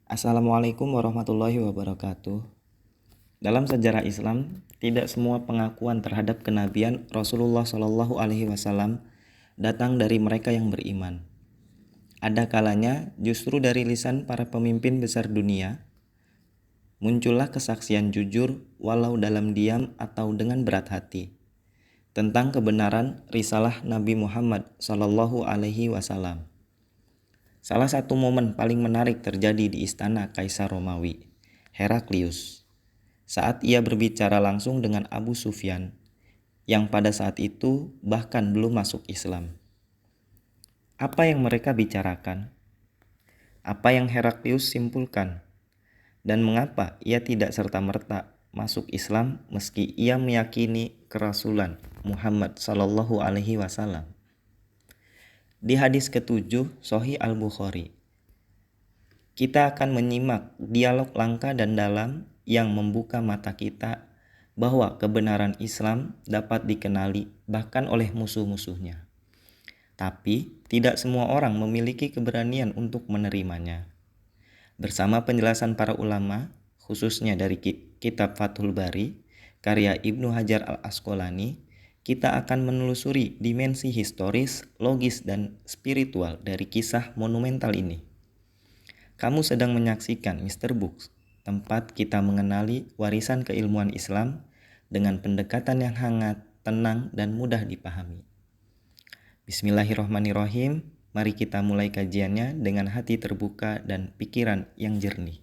Assalamualaikum warahmatullahi wabarakatuh. Dalam sejarah Islam, tidak semua pengakuan terhadap kenabian Rasulullah Shallallahu Alaihi Wasallam datang dari mereka yang beriman. Ada kalanya justru dari lisan para pemimpin besar dunia muncullah kesaksian jujur walau dalam diam atau dengan berat hati tentang kebenaran risalah Nabi Muhammad Shallallahu Alaihi Wasallam. Salah satu momen paling menarik terjadi di istana Kaisar Romawi, Heraklius, saat ia berbicara langsung dengan Abu Sufyan, yang pada saat itu bahkan belum masuk Islam. Apa yang mereka bicarakan? Apa yang Heraklius simpulkan? Dan mengapa ia tidak serta-merta masuk Islam meski ia meyakini kerasulan Muhammad Sallallahu Alaihi Wasallam? Di hadis ke-7 Sahih Al-Bukhari, kita akan menyimak dialog langka dan dalam yang membuka mata kita bahwa kebenaran Islam dapat dikenali bahkan oleh musuh-musuhnya. Tapi tidak semua orang memiliki keberanian untuk menerimanya. Bersama penjelasan para ulama, khususnya dari kitab Fathul Bari, karya Ibnu Hajar Al-Asqalani, kita akan menelusuri dimensi historis, logis, dan spiritual dari kisah monumental ini. Kamu sedang menyaksikan Mr. Books, tempat kita mengenali warisan keilmuan Islam dengan pendekatan yang hangat, tenang, dan mudah dipahami. Bismillahirrahmanirrahim. Mari kita mulai kajiannya dengan hati terbuka dan pikiran yang jernih.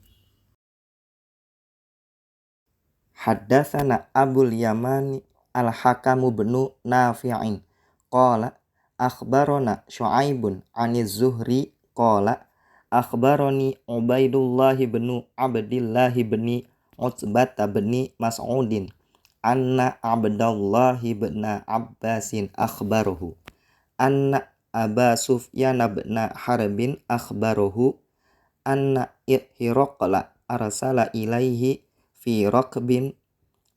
Haddatsana Abul Yamani Al-Hakamu bnu Nafi'in qala akhbarana Syu'aibun 'aniz Zuhri qala akhbarani Ubaidullah bin Abdillah bin Utbah bin Mas'udin anna Abdullah bin Abbasin akhbarahu anna Aba Sufyan bin Harbin akhbarahu anna Hiraqla arsala ilaihi fi raqbin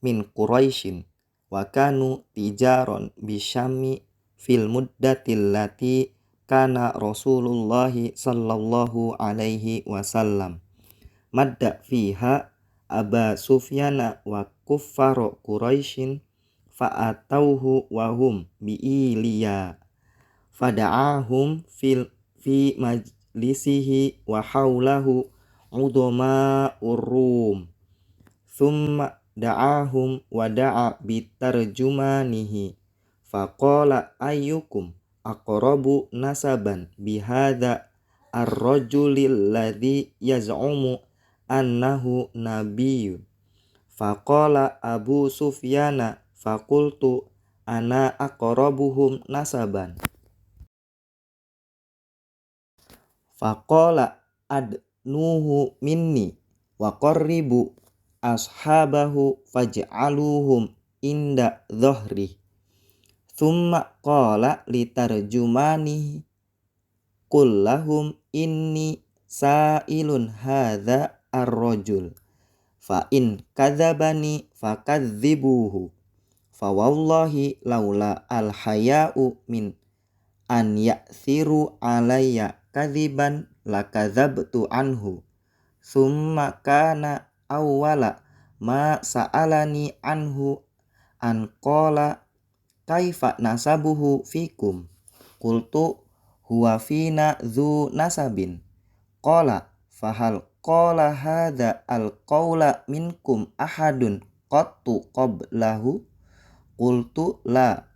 min Quraisyin wa kanu tijaron bisyami fil muddatil lati kana Rasulullah sallallahu alaihi wasallam madda fiha Aba Sufyana wa kuffaro Quraisyin fa'atauhu wa hum bi'iliya fada'ahum fi majlisihi wa haulahu udama urrum thumma da'ahum wa da'a bitarjumanihi faqala ayyukum aqrabu nasaban bihadha ar-rajulil ladzi yaz'umu annahu nabiyyun faqala Abu Sufyana faqultu ana aqrabuhum nasaban faqala adnuhu minni wa qarribu ashabahu faj'aluhum inda dhahri thumma qala litarjumanihi qul lahum inni sa'ilun hadha ar-rajul fa in kadzabani fakadzibuhu fa wallahi laula al-haya'u min an ya'thiru alayya kadziban lakadzabtu anhu summa kana awwala ma sa'alani anhu an qala kaifa nasabuhu fikum qultu huwa fina dzu nasabin qala fahal qala hadza al qawla minkum ahadun qattu qablahu qultu la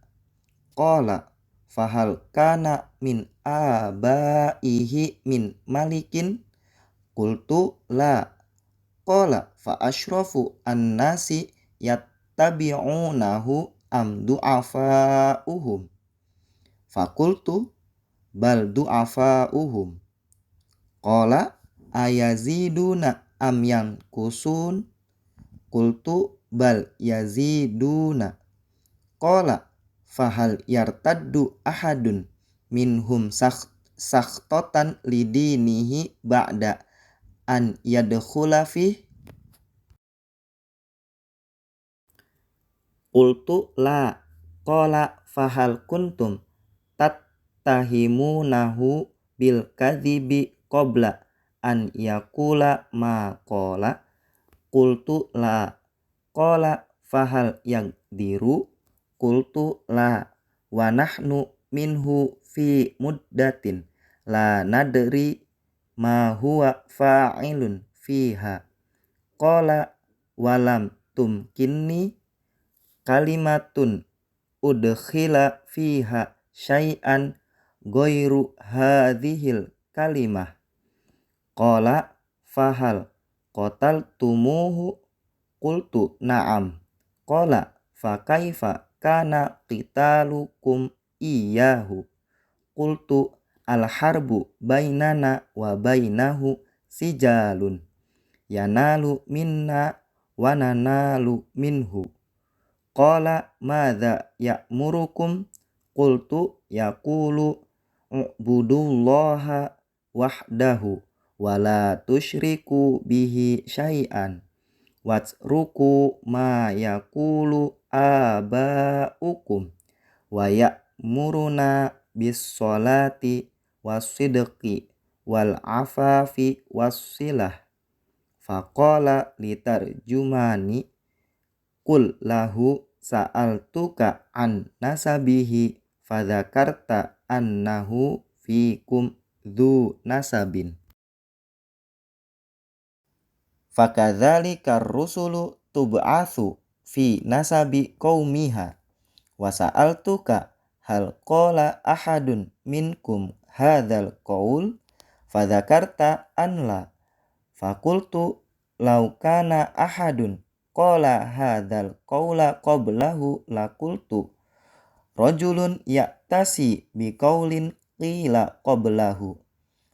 qala fahal kana min abaihi min malikin qultu la qala fa ashrafu an-nasi yattabi'unahu am du'afa'uhum faqultu bal du'afa'uhum qala ayaziduna am yankusun qultu bal yaziduna qala fahal yartaddu ahadun minhum sakhtatan lidinihi ba'da an yadkhula fi qultu la qala fahal kuntum tattahimunahu bil kadhibi qabla an yakula ma qala qultu la qala fahal yaqdiru qultu la wa nahnu minhu fi muddatin la nadri ma huwa fa'ilun fiha qala walam tumkinni kalimatun udkhila fiha syai'an ghairu hadhil kalimah qala fahal qataltumuhu qultu na'am qala fa kaifa kana qitalukum iyyahu qultu al harbu bainana wa bainahu sijalun yanalu minna wa nanalu minhu qala madza ya'murukum qultu yaqulu ubudullaha wahdahu wa la tusyriku bihi syai'an watruku ma yaqulu aba'ukum wa ya'muruna bis sholati was-sidqi wal afafi was-silah faqala litarjumani qul lahu sa'altuka an nasabihi fadzakarta annahu fikum dzu nasabin fakadzalika rusulu tub'atsu fi nasabi qaumiha wa sa'altuka hal qala ahadun minkum hadzal qaul fadzakarta an la faqultu law kana ahadun qala hadzal qaula qablahu laqultu rajulun ya'tasi biqaulin qila qablahu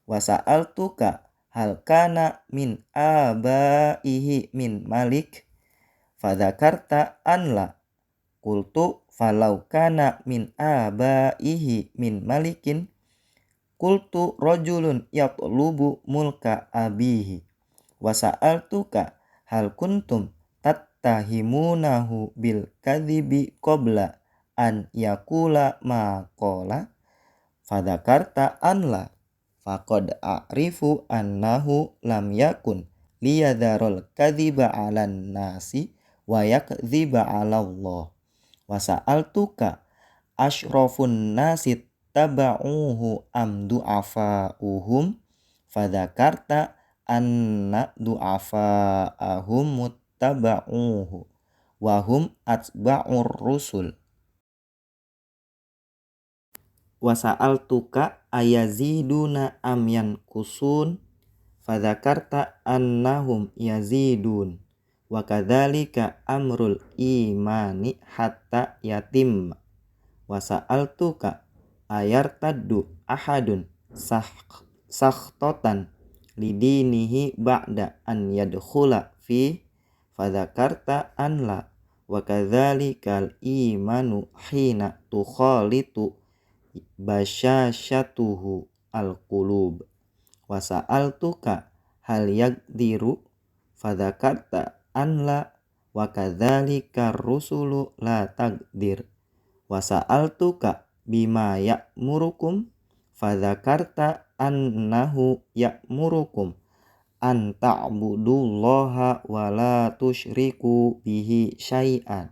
wa sa'altuka hal kana min abaihi min malik fadzakarta an la qultu falau kana min abaihi min malikin qultu rajulun yatlubu mulka abihi wa sa'altuka hal kuntum tattahimunahu bil kadhibi qabla an yakula ma qala fadzakarta an la faqad a'rifu annahu lam yakun liyadharul kadhiba 'alan nasi wa yakdhiba 'ala Allah wa sa'altuka asyrafun nasi taba'uhu am du'afa'uhum fadzakarta anna du'afa'ahum muttaba'uhu wa hum atba'ur rusul wa sa'altuka ayaziduna am yankusun fadzakarta annahum yazidun wa kadzalika amrul imani hatta yatim wa sa'altuka ayartaddu ahadun sakhtatan lidinihi ba'da an yadkhula fi fadzakarta an la wa kadzalikal imanu hina tukhalitu basyashatuhu al-qulub wa sa'altuka hal yaqdiru fadzakarta an la wa kadzalika rusulu la taqdir wa sa'altuka bima ya'murukum fadzakarta annahu ya'murukum an ta'budullaha wa la tusyriku bihi syai'an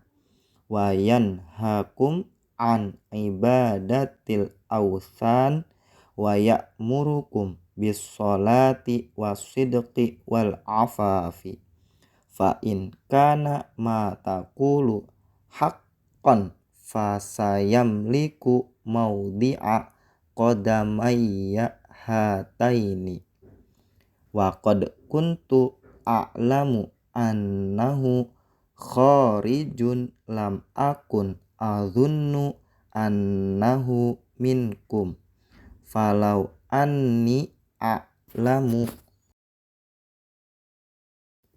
wa yanhakum an ibadatil awthan wa ya'murukum bis sholati was sidqi wal afafi fa in kana ma taqulu haqqan fa sayamliku maudhi'a qadamayya hataini wa qad kuntu a'lamu annahu kharijun lam akun azunnu annahu minkum falau anni a'lamu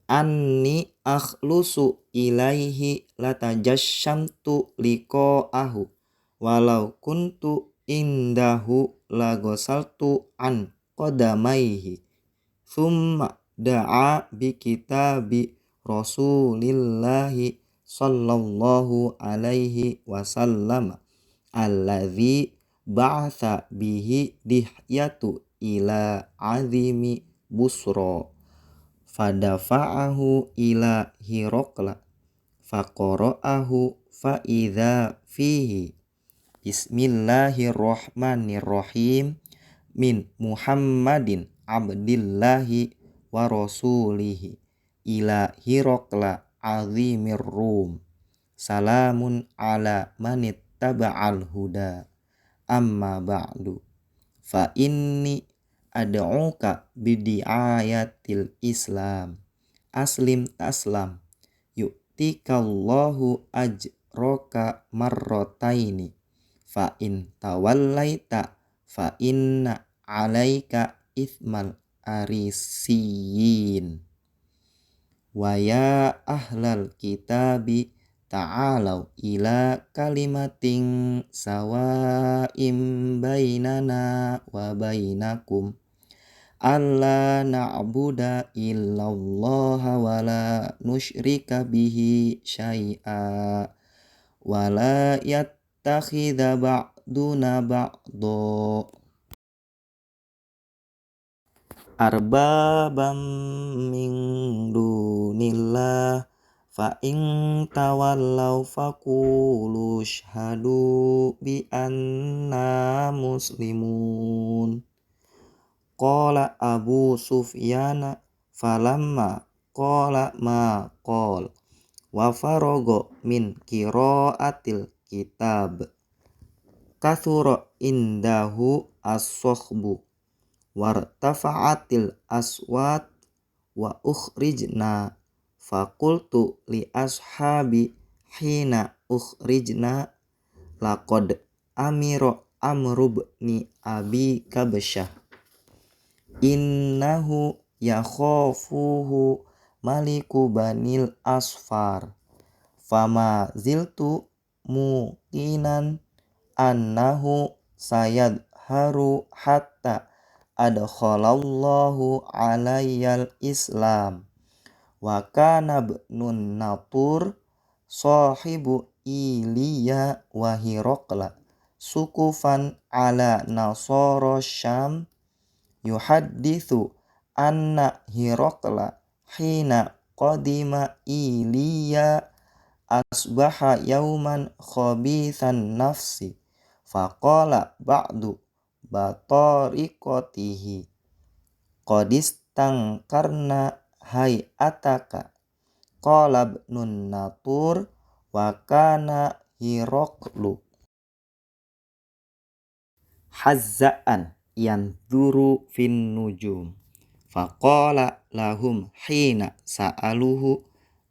anni akhlusu ilaihi latajassamtu liqa'ahu walau kuntu indahu lagosaltu an qadamaihi thumma da'a bi kitabi rasulillahi sallallahu alaihi wasallam alladzi ba'atha bihi dihyatu ila azimi busra fadafa'ahu ila Hirokla faqara'ahu fa'idha fihi Bismillahirrahmanirrahim min Muhammadin abdillahi wa rasulihi ila Hirokla azimir rum salamun ala manittaba'al huda amma ba'du fa inni ad'uka bidiayatil islam aslim taslam yu'tikallahu ajroka marrotaini fa in tawallaita fa inna alaika ithmal arisiyin wa ya ahlal kitabi ta'alau ila kalimatin sawa'im bainana wa bainakum alla na'buda illallaha wa la nusyrika bihi syai'a wa la yattakhidha ba'duna ba'do arbabam min dunillah fa in tawallaw faqulu syhadu bi anna muslimun qala Abu Sufyan falamma qala ma qala wa faraga min qiraatil kitab kathura indahu as-sukhbu wartafa'atil aswat wa ukhrijna faqultu li ashabi hina ukhrijna laqad amira Amru bni Abi Kabsyah innahu yakhafuhu maliku banil asfar fama ziltu muqinan annahu sayadharu hatta adkhalallahu alayyal islam wa kana ibnun Natur sahibu Iliya wa Hirokla sukufan ala nasara Syam yuhaddithu anna Hirokla hina qadima Iliya asbaha yauman khabithan nafsi faqala ba'du batariqatihi qadistang karna hayataka qala ibnun Natur wa kana Hiroklu hazza'an yanzuru fin nujum faqala lahum hina sa'aluhu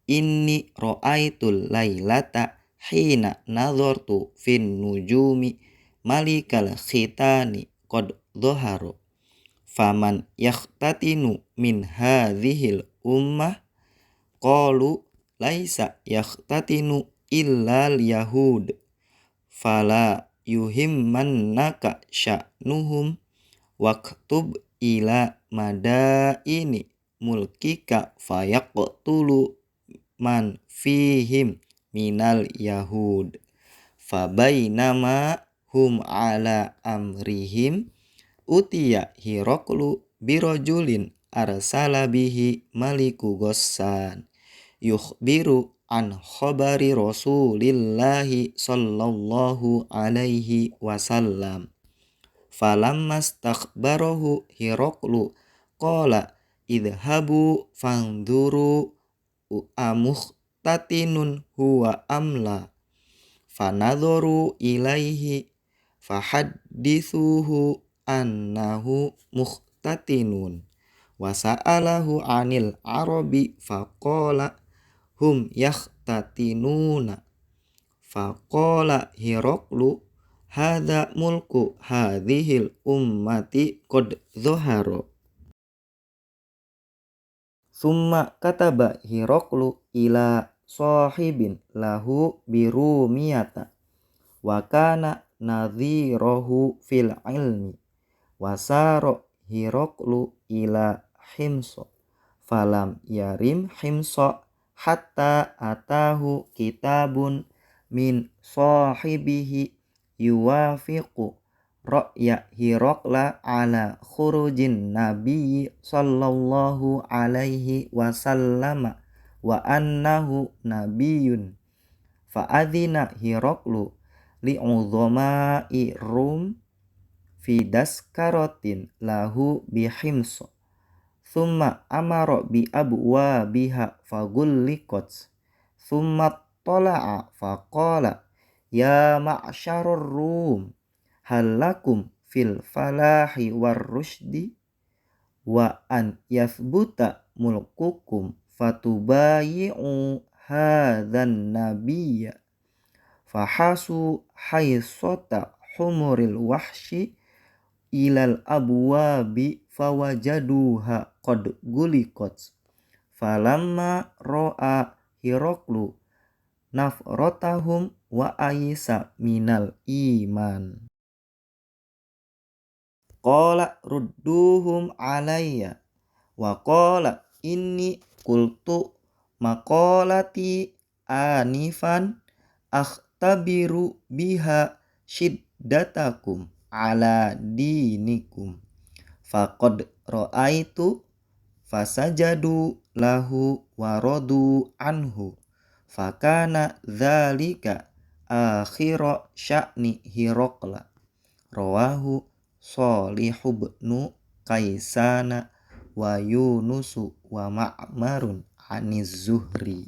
inni ra'aitul lailata hina nadhartu fin nujumi malikal khitani qad dhaharu faman yakhtatinu min hadhil ummah qalu laisa yakhtatinu illal yahud fala yuhimmannaka sya'nuhum waktub ila madaini mulkika fayaqtulu man fihim minal yahud fabainama hum ala amrihim utiya Hiroklu birojulin arsala bihi maliku Ghassan yukhbiru an khabari Rasulillahi sallallahu alaihi wasallam falamma stakhbarahu Hiroklu qala idhabu fanduru amukhtatinun huwa amla fanadharu ilaihi fahaddithuhu annahu mukhtatinun wa sa'alahu anil arabi faqala hum yakhtatinuna faqala Hiroklu hadza mulku hadhil ummati qad dhahara summa kataba Hiroklu ila sahibin lahu birumiyata wa kana nadhirahu fil ilmi wasaro Hiroklu ila Himso falam yarim Himso hatta atahu kitabun min sahibihi yuwafiqu ra'ya Hiraqla ala khurujin Nabi sallallahu alaihi wasallam wa annahu nabiyyun. Fa'adhina Hiraqlu li'udhama'i Rum fi daskarotin lahu bihims. Thumma amara bi abwabiha fagulliqat. Thumma tala'a faqala ya ma'syarur Rum hal lakum fil falahi war rusydi wa an yathbuta mulkukum fatubayi'u hadzan nabiyya. Fahasu haisota humuril wahsyi ilal abwabi fawajaduha qad guliqat. Falamma ro'a Hiraqlu nafratahum wa aisa minal iman. Qala rudduhum alayya wa qala inni qultu maqalati anifan akhtabiru biha shiddatakum ala dinikum. Faqad ra'aitu fasajadu lahu wa radu anhu. Fakana dzalika akhira sya'ni Hiraqla. Rawahu Shalihu ibnu Kaisana wa Yunusu wa Ma'marun aniz Zuhri.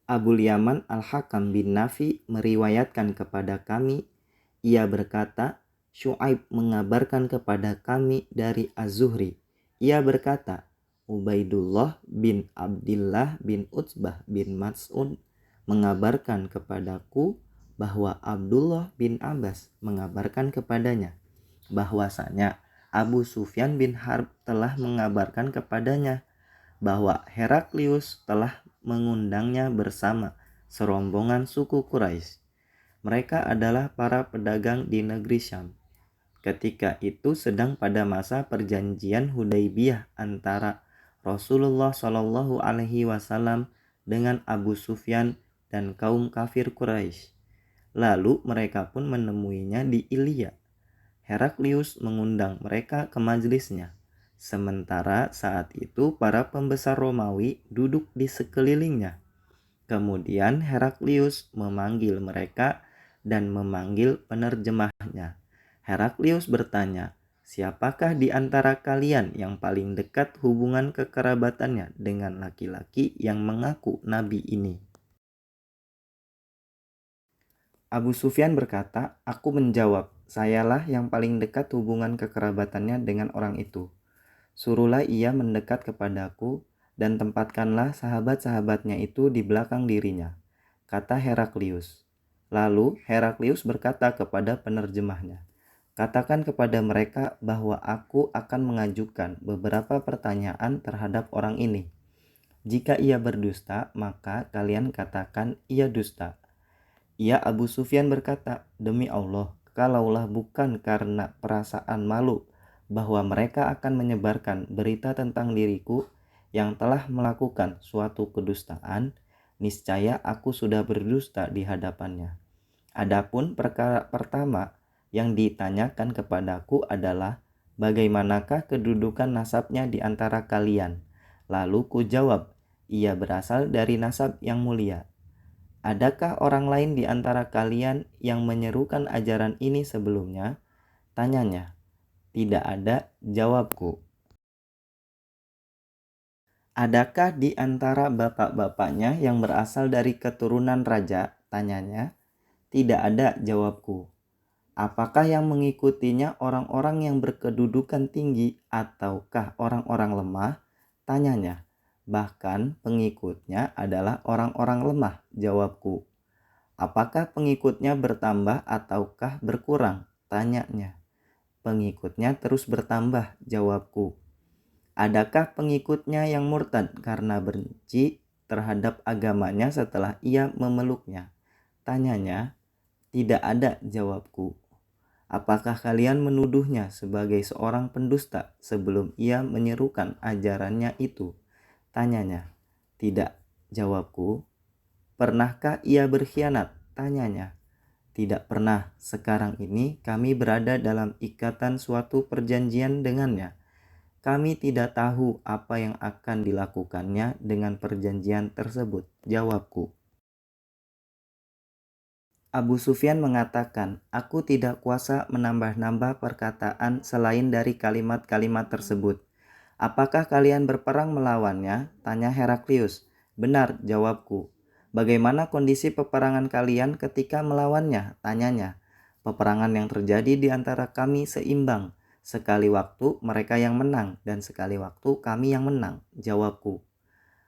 Abul Yaman Al-Hakam bin Nafi meriwayatkan kepada kami, ia berkata, Syu'aib mengabarkan kepada kami dari Az-Zuhri. Ia berkata, Ubaidullah bin Abdillah bin Utsbah bin Mas'ud mengabarkan kepadaku bahwa Abdullah bin Abbas mengabarkan kepadanya bahwasanya Abu Sufyan bin Harb telah mengabarkan kepadanya bahwa Heraklius telah mengundangnya bersama serombongan suku Quraisy. Mereka adalah para pedagang di negeri Syam. Ketika itu sedang pada masa perjanjian Hudaybiyah antara Rasulullah Shallallahu Alaihi Wasallam dengan Abu Sufyan dan kaum kafir Quraisy. Lalu mereka pun menemuinya di Ilya. Heraklius mengundang mereka ke majelisnya. Sementara saat itu para pembesar Romawi duduk di sekelilingnya. Kemudian Heraklius memanggil mereka dan memanggil penerjemahnya. Heraklius bertanya, siapakah di antara kalian yang paling dekat hubungan kekerabatannya dengan laki-laki yang mengaku nabi ini? Abu Sufyan berkata, aku menjawab, sayalah yang paling dekat hubungan kekerabatannya dengan orang itu. Suruhlah ia mendekat kepadaku dan tempatkanlah sahabat-sahabatnya itu di belakang dirinya, kata Heraklius. Lalu Heraklius berkata kepada penerjemahnya, katakan kepada mereka bahwa aku akan mengajukan beberapa pertanyaan terhadap orang ini. Jika ia berdusta, maka kalian katakan ia dusta. Ia Abu Sufyan berkata, demi Allah, kalaulah bukan karena perasaan malu bahwa mereka akan menyebarkan berita tentang diriku yang telah melakukan suatu kedustaan, niscaya aku sudah berdusta di hadapannya. Adapun perkara pertama yang ditanyakan kepadaku adalah bagaimanakah kedudukan nasabnya di antara kalian. Lalu ku jawab, ia berasal dari nasab yang mulia. Adakah orang lain di antara kalian yang menyerukan ajaran ini sebelumnya? Tanyanya. Tidak ada, jawabku. Adakah di antara bapak-bapaknya yang berasal dari keturunan raja? Tanyanya. Tidak ada, jawabku. Apakah yang mengikutinya orang-orang yang berkedudukan tinggi ataukah orang-orang lemah? Tanyanya. Bahkan pengikutnya adalah orang-orang lemah, jawabku. Apakah pengikutnya bertambah ataukah berkurang? Tanyanya. Pengikutnya terus bertambah, jawabku. Adakah pengikutnya yang murtad karena benci terhadap agamanya setelah ia memeluknya? Tanyanya. Tidak ada, jawabku. Apakah kalian menuduhnya sebagai seorang pendusta sebelum ia menyerukan ajarannya itu? Tanyanya. Tidak, jawabku. Pernahkah ia berkhianat? Tanyanya. Tidak pernah. Sekarang ini kami berada dalam ikatan suatu perjanjian dengannya. Kami tidak tahu apa yang akan dilakukannya dengan perjanjian tersebut, jawabku. Abu Sufyan mengatakan, aku tidak kuasa menambah-nambah perkataan selain dari kalimat-kalimat tersebut. Apakah kalian berperang melawannya? Tanya Heraklius. Benar, jawabku. Bagaimana kondisi peperangan kalian ketika melawannya? Tanyanya. Peperangan yang terjadi di antara kami seimbang. Sekali waktu mereka yang menang dan sekali waktu kami yang menang, jawabku.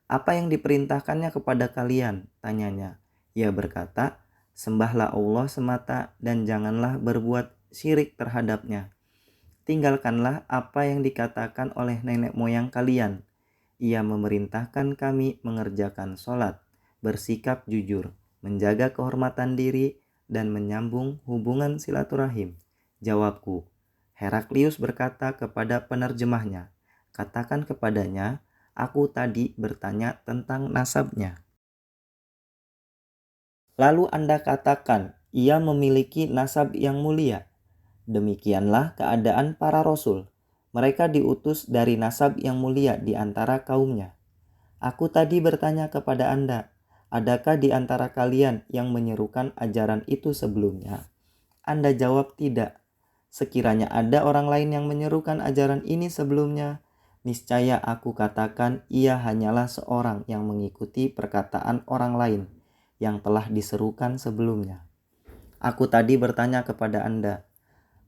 Apa yang diperintahkannya kepada kalian? Tanyanya. Ia berkata, sembahlah Allah semata dan janganlah berbuat syirik terhadapnya. Tinggalkanlah apa yang dikatakan oleh nenek moyang kalian. Ia memerintahkan kami mengerjakan sholat, bersikap jujur, menjaga kehormatan diri, dan menyambung hubungan silaturahim. Jawabku. Heraklius berkata kepada penerjemahnya, katakan kepadanya, aku tadi bertanya tentang nasabnya. Lalu Anda katakan, ia memiliki nasab yang mulia. Demikianlah keadaan para rasul. Mereka diutus dari nasab yang mulia di antara kaumnya. Aku tadi bertanya kepada Anda, adakah di antara kalian yang menyerukan ajaran itu sebelumnya? Anda jawab tidak. Sekiranya ada orang lain yang menyerukan ajaran ini sebelumnya, niscaya aku katakan ia hanyalah seorang yang mengikuti perkataan orang lain yang telah diserukan sebelumnya. Aku tadi bertanya kepada Anda,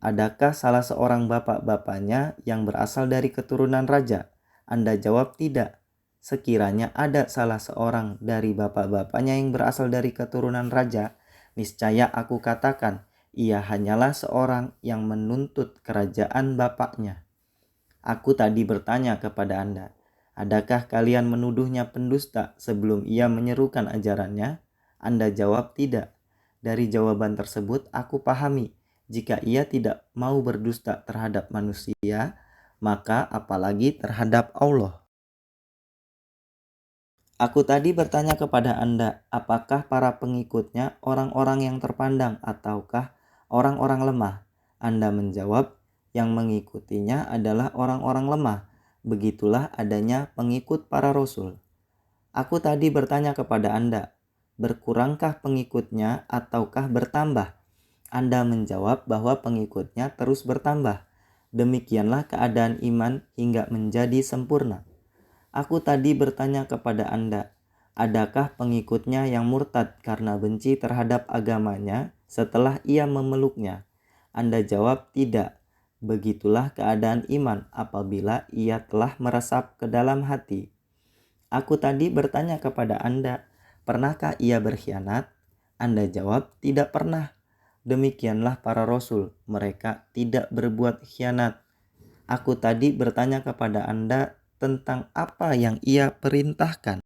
adakah salah seorang bapak-bapaknya yang berasal dari keturunan raja? Anda jawab tidak. Sekiranya ada salah seorang dari bapak-bapaknya yang berasal dari keturunan raja, niscaya aku katakan, ia hanyalah seorang yang menuntut kerajaan bapaknya. Aku tadi bertanya kepada Anda, adakah kalian menuduhnya pendusta sebelum ia menyerukan ajarannya? Anda jawab tidak. Dari jawaban tersebut aku pahami, jika ia tidak mau berdusta terhadap manusia, maka apalagi terhadap Allah. Aku tadi bertanya kepada Anda, apakah para pengikutnya orang-orang yang terpandang ataukah orang-orang lemah? Anda menjawab, yang mengikutinya adalah orang-orang lemah. Begitulah adanya pengikut para rasul. Aku tadi bertanya kepada Anda, berkurangkah pengikutnya ataukah bertambah? Anda menjawab bahwa pengikutnya terus bertambah. Demikianlah keadaan iman hingga menjadi sempurna. Aku tadi bertanya kepada Anda, adakah pengikutnya yang murtad karena benci terhadap agamanya setelah ia memeluknya? Anda jawab tidak. Begitulah keadaan iman apabila ia telah meresap ke dalam hati. Aku tadi bertanya kepada Anda, pernahkah ia berkhianat? Anda jawab tidak pernah. Demikianlah para rasul, mereka tidak berbuat khianat. Aku tadi bertanya kepada Anda tentang apa yang ia perintahkan.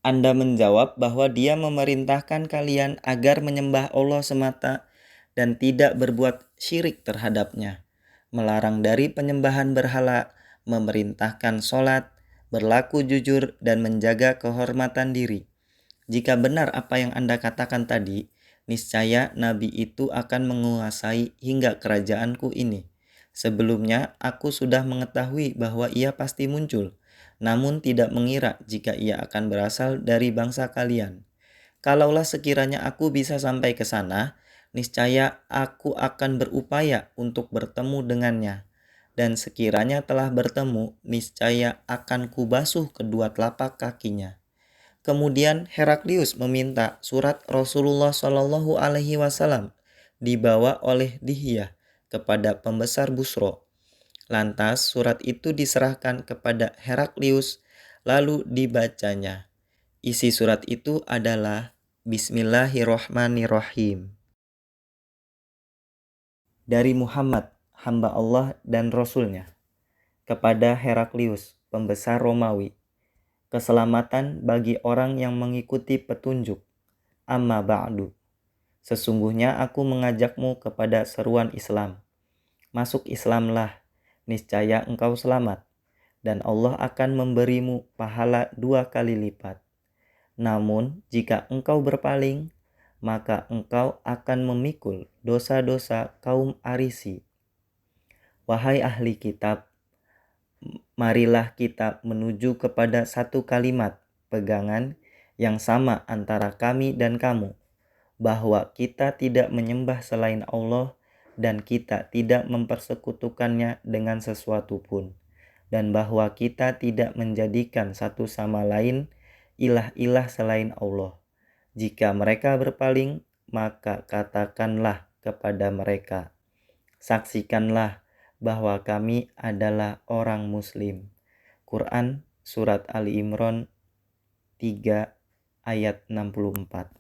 Anda menjawab bahwa dia memerintahkan kalian agar menyembah Allah semata dan tidak berbuat syirik terhadapnya, melarang dari penyembahan berhala, memerintahkan sholat, berlaku jujur, dan menjaga kehormatan diri. Jika benar apa yang Anda katakan tadi, niscaya Nabi itu akan menguasai hingga kerajaanku ini. Sebelumnya aku sudah mengetahui bahwa ia pasti muncul, namun tidak mengira jika ia akan berasal dari bangsa kalian. Kalaulah sekiranya aku bisa sampai ke sana, niscaya aku akan berupaya untuk bertemu dengannya. Dan sekiranya telah bertemu, niscaya akan kubasuh kedua telapak kakinya. Kemudian Heraklius meminta surat Rasulullah Shallallahu Alaihi Wasallam dibawa oleh Dihyah kepada pembesar Busro. Lantas surat itu diserahkan kepada Heraklius lalu dibacanya. Isi surat itu adalah Bismillahirrohmanirrohim. Dari Muhammad, hamba Allah dan Rasulnya, kepada Heraklius, pembesar Romawi. Keselamatan bagi orang yang mengikuti petunjuk. Amma ba'du. Sesungguhnya aku mengajakmu kepada seruan Islam. Masuk Islamlah, niscaya engkau selamat, dan Allah akan memberimu pahala 2 kali lipat. Namun, jika engkau berpaling, maka engkau akan memikul dosa-dosa kaum Arisi. Wahai ahli kitab, marilah kita menuju kepada satu kalimat pegangan yang sama antara kami dan kamu, bahwa kita tidak menyembah selain Allah dan kita tidak mempersekutukannya dengan sesuatu pun, dan bahwa kita tidak menjadikan satu sama lain ilah-ilah selain Allah. Jika mereka berpaling, maka katakanlah kepada mereka, saksikanlah bahwa kami adalah orang Muslim. Quran Surat Ali Imran 3 ayat 64.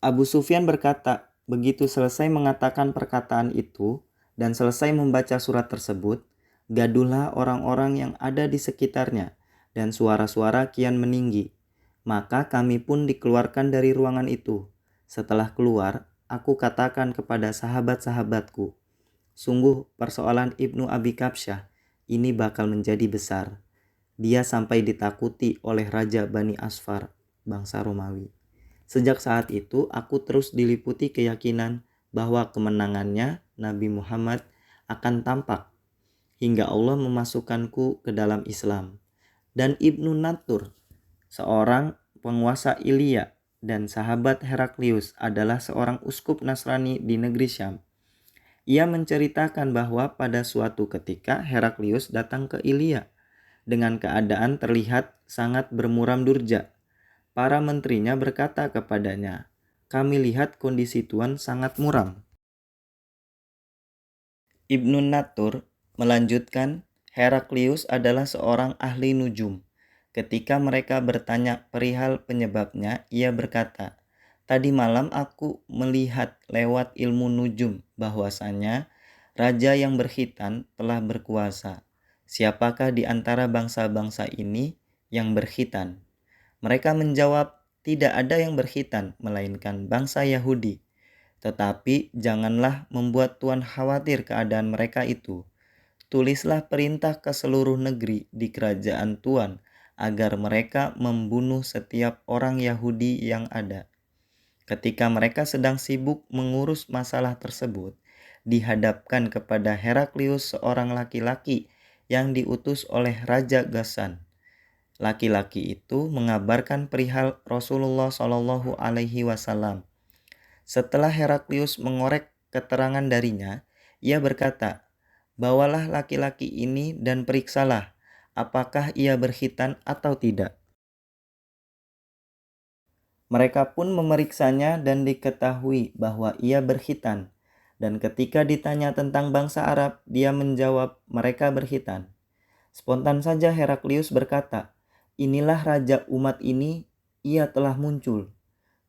Abu Sufyan berkata, begitu selesai mengatakan perkataan itu dan selesai membaca surat tersebut, gaduhlah orang-orang yang ada di sekitarnya dan suara-suara kian meninggi. Maka kami pun dikeluarkan dari ruangan itu. Setelah keluar, aku katakan kepada sahabat-sahabatku, sungguh persoalan Ibnu Abi Kabsyah ini bakal menjadi besar. Dia sampai ditakuti oleh Raja Bani Asfar, bangsa Romawi. Sejak saat itu, aku terus diliputi keyakinan bahwa kemenangannya Nabi Muhammad akan tampak hingga Allah memasukkanku ke dalam Islam. Dan Ibnu Natur, seorang penguasa Ilya dan sahabat Heraklius, adalah seorang uskup Nasrani di negeri Syam. Ia menceritakan bahwa pada suatu ketika Heraklius datang ke Ilya dengan keadaan terlihat sangat bermuram durja. Para menterinya berkata kepadanya, "Kami lihat kondisi Tuan sangat muram." Ibnu Natur melanjutkan, Heraklius adalah seorang ahli nujum. Ketika mereka bertanya perihal penyebabnya, ia berkata, "Tadi malam aku melihat lewat ilmu nujum bahwasanya raja yang berkhitan telah berkuasa. Siapakah di antara bangsa-bangsa ini yang berkhitan?" Mereka menjawab, "Tidak ada yang berkhitan, melainkan bangsa Yahudi. Tetapi janganlah membuat Tuhan khawatir keadaan mereka itu. Tulislah perintah ke seluruh negeri di kerajaan Tuhan, agar mereka membunuh setiap orang Yahudi yang ada." Ketika mereka sedang sibuk mengurus masalah tersebut, dihadapkan kepada Heraklius seorang laki-laki yang diutus oleh Raja Ghassan. Laki-laki itu mengabarkan perihal Rasulullah Shallallahu Alaihi Wasallam. Setelah Heraklius mengorek keterangan darinya, ia berkata, "Bawalah laki-laki ini dan periksalah apakah ia berkhitan atau tidak." Mereka pun memeriksanya dan diketahui bahwa ia berkhitan. Dan ketika ditanya tentang bangsa Arab, dia menjawab mereka berkhitan. Spontan saja Heraklius berkata, "Inilah raja umat ini, ia telah muncul."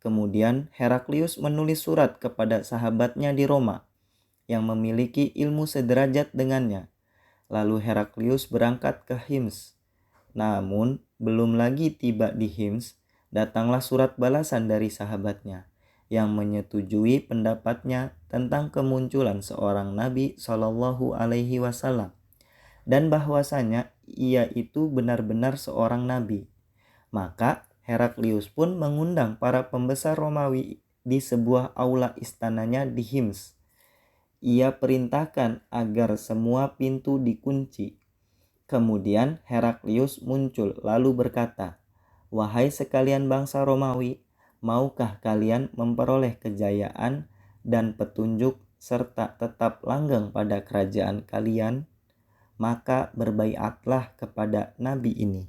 Kemudian Heraklius menulis surat kepada sahabatnya di Roma yang memiliki ilmu sederajat dengannya. Lalu Heraklius berangkat ke Hims. Namun belum lagi tiba di Hims, datanglah surat balasan dari sahabatnya yang menyetujui pendapatnya tentang kemunculan seorang Nabi Shallallahu Alaihi Wasallam dan bahwasanya ia itu benar-benar seorang nabi. Maka Heraklius pun mengundang para pembesar Romawi di sebuah aula istananya di Hims. Ia perintahkan agar semua pintu dikunci. Kemudian Heraklius muncul lalu berkata, "Wahai sekalian bangsa Romawi, maukah kalian memperoleh kejayaan dan petunjuk serta tetap langgeng pada kerajaan kalian? Maka berbaiatlah kepada nabi ini."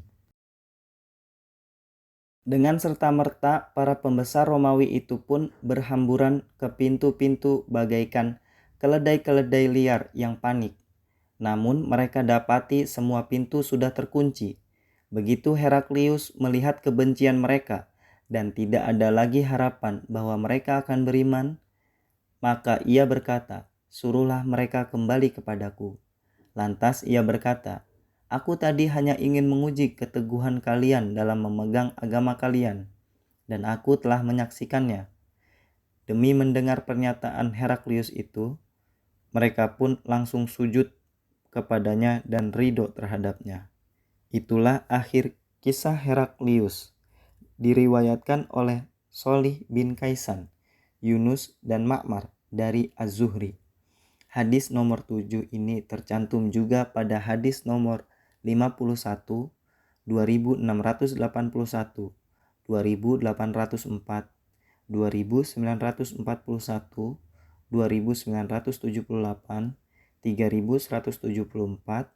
Dengan serta-merta para pembesar Romawi itu pun berhamburan ke pintu-pintu bagaikan keledai-keledai liar yang panik. Namun mereka dapati semua pintu sudah terkunci. Begitu Heraklius melihat kebencian mereka dan tidak ada lagi harapan bahwa mereka akan beriman, maka ia berkata, "Suruhlah mereka kembali kepadaku." Lantas ia berkata, "Aku tadi hanya ingin menguji keteguhan kalian dalam memegang agama kalian, dan aku telah menyaksikannya." Demi mendengar pernyataan Heraklius itu, mereka pun langsung sujud kepadanya dan ridho terhadapnya. Itulah akhir kisah Heraklius. Diriwayatkan oleh Sholih bin Kaisan, Yunus dan Ma'mar dari Az-Zuhri. Hadis nomor 7 ini tercantum juga pada hadis nomor 51, 2681, 2804, 2941, 2978, 3174,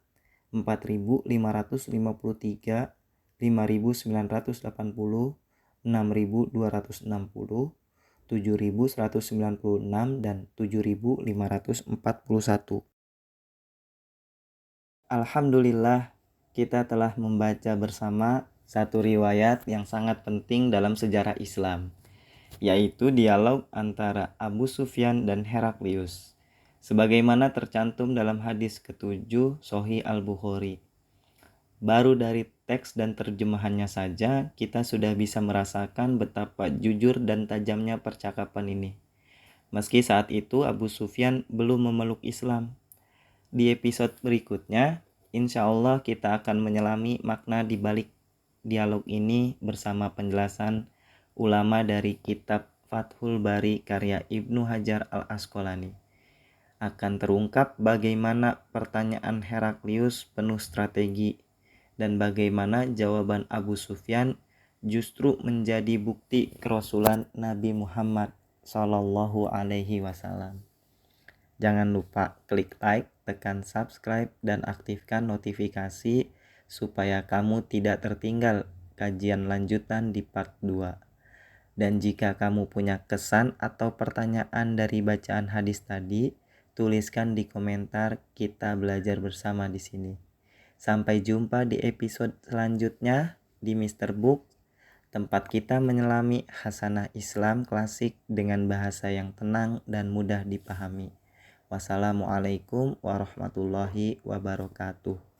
4553, 5980, 6260, 7196 dan 7541. Alhamdulillah, kita telah membaca bersama satu riwayat yang sangat penting dalam sejarah Islam, yaitu dialog antara Abu Sufyan dan Heraklius, sebagaimana tercantum dalam hadis ke-7 Sahih Al-Bukhari. Baru dari teks dan terjemahannya saja, kita sudah bisa merasakan betapa jujur dan tajamnya percakapan ini. Meski saat itu Abu Sufyan belum memeluk Islam. Di episode berikutnya, insya Allah kita akan menyelami makna di balik dialog ini bersama penjelasan ulama dari kitab Fathul Bari karya Ibnu Hajar al-Asqalani. Akan terungkap bagaimana pertanyaan Heraklius penuh strategi dan bagaimana jawaban Abu Sufyan justru menjadi bukti kerasulan Nabi Muhammad Shallallahu Alaihi Wasallam. Jangan lupa klik like, tekan subscribe, dan aktifkan notifikasi supaya kamu tidak tertinggal kajian lanjutan di part 2. Dan jika kamu punya kesan atau pertanyaan dari bacaan hadis tadi, tuliskan di komentar, kita belajar bersama di sini. Sampai jumpa di episode selanjutnya di Mr. Book, tempat kita menyelami hasanah Islam klasik dengan bahasa yang tenang dan mudah dipahami. Wassalamualaikum warahmatullahi wabarakatuh.